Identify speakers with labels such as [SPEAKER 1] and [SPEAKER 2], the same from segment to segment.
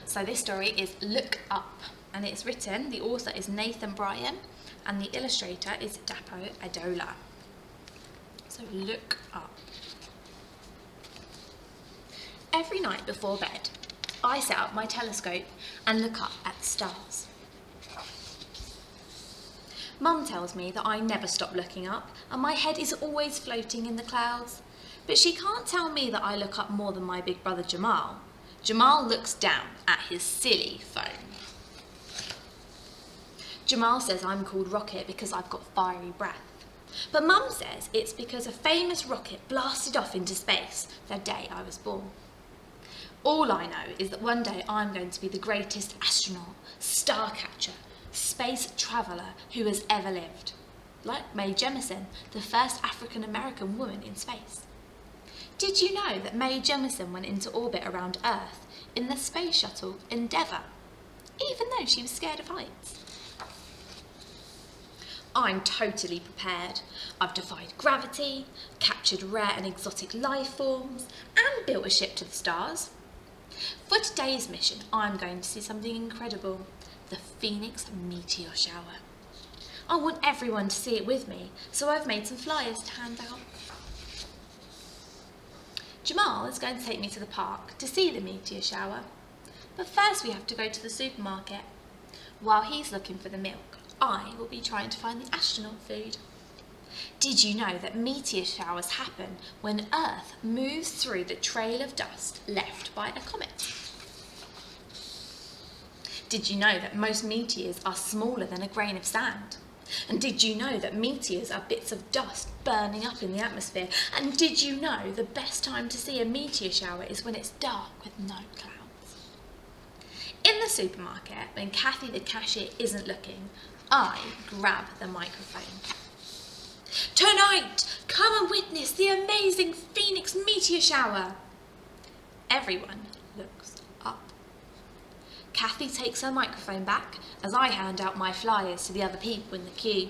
[SPEAKER 1] So this story is Look Up, and it's written, the author is Nathan Bryon, and the illustrator is Dapo Adola. So look up. Every night before bed, I set up my telescope and look up at the stars. Mum tells me that I never stop looking up and my head is always floating in the clouds. But she can't tell me that I look up more than my big brother Jamal. Jamal looks down at his silly phone. Jamal says I'm called Rocket because I've got fiery breath. But Mum says it's because a famous rocket blasted off into space the day I was born. All I know is that one day I'm going to be the greatest astronaut, star catcher, space traveller who has ever lived. Like Mae Jemison, the first African-American woman in space. Did you know that Mae Jemison went into orbit around Earth in the space shuttle Endeavour, even though she was scared of heights? I'm totally prepared. I've defied gravity, captured rare and exotic life forms, and built a ship to the stars. For today's mission, I'm going to see something incredible, the Phoenix meteor shower. I want everyone to see it with me, so I've made some flyers to hand out. Jamal is going to take me to the park to see the meteor shower. But first we have to go to the supermarket. While he's looking for the milk, I will be trying to find the astronaut food. Did you know that meteor showers happen when Earth moves through the trail of dust left by a comet? Did you know that most meteors are smaller than a grain of sand? And did you know that meteors are bits of dust burning up in the atmosphere? And did you know the best time to see a meteor shower is when it's dark with no clouds? In the supermarket, when Kathy the cashier isn't looking, I grab the microphone. Tonight, come and witness the amazing Phoenix meteor shower. Everyone looks up. Kathy takes her microphone back as I hand out my flyers to the other people in the queue.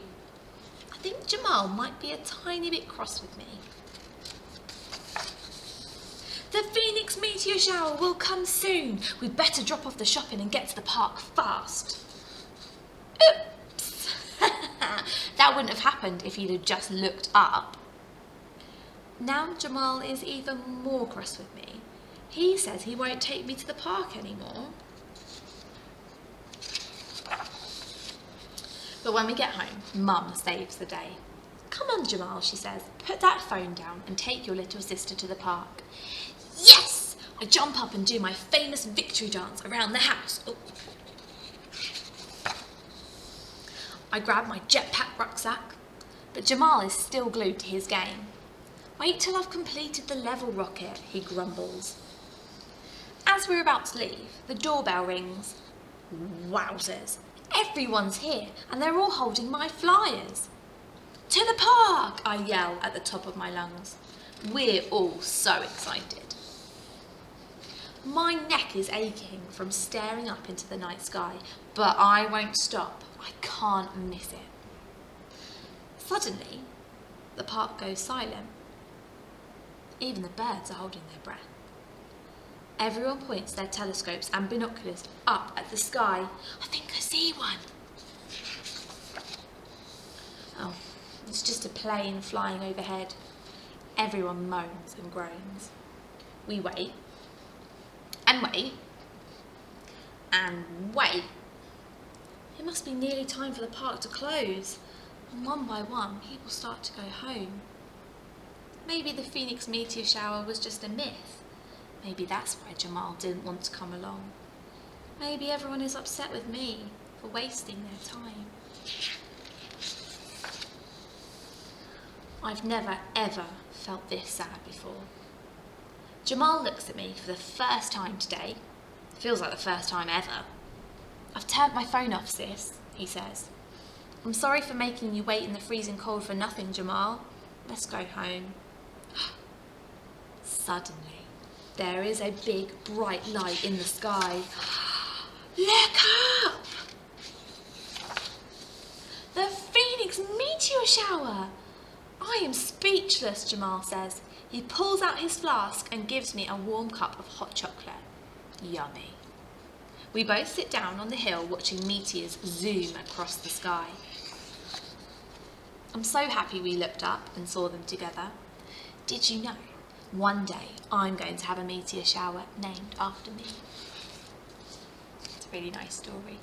[SPEAKER 1] I think Jamal might be a tiny bit cross with me. The Phoenix meteor shower will come soon. We'd better drop off the shopping and get to the park fast. Oops! That wouldn't have happened if he'd have just looked up. Now Jamal is even more cross with me. He says he won't take me to the park anymore. But when we get home, Mum saves the day. Come on, Jamal, she says, put that phone down and take your little sister to the park. Yes! I jump up and do my famous victory dance around the house. Oh. I grab my jetpack rucksack, but Jamal is still glued to his game. Wait till I've completed the level, Rocket, he grumbles. As we're about to leave, the doorbell rings. Wowzers! Everyone's here and they're all holding my flyers. To the park, I yell at the top of my lungs. We're all so excited. My neck is aching from staring up into the night sky, but I won't stop. I can't miss it. Suddenly, the park goes silent. Even the birds are holding their breath. Everyone points their telescopes and binoculars up at the sky. I think I see one. Oh, it's just a plane flying overhead. Everyone moans and groans. We wait. And wait. And wait. It must be nearly time for the park to close. And one by one, people start to go home. Maybe the Phoenix meteor shower was just a myth. Maybe that's why Jamal didn't want to come along. Maybe everyone is upset with me for wasting their time. I've never ever felt this sad before. Jamal looks at me for the first time today. Feels like the first time ever. I've turned my phone off, sis, he says. I'm sorry for making you wait in the freezing cold for nothing, Jamal. Let's go home. Suddenly, there is a big bright light in the sky. Look up! The Phoenix meteor shower! I am speechless, Jamal says. He pulls out his flask and gives me a warm cup of hot chocolate. Yummy. We both sit down on the hill watching meteors zoom across the sky. I'm so happy we looked up and saw them together. Did you know? One day I'm going to have a meteor shower named after me. It's a really nice story.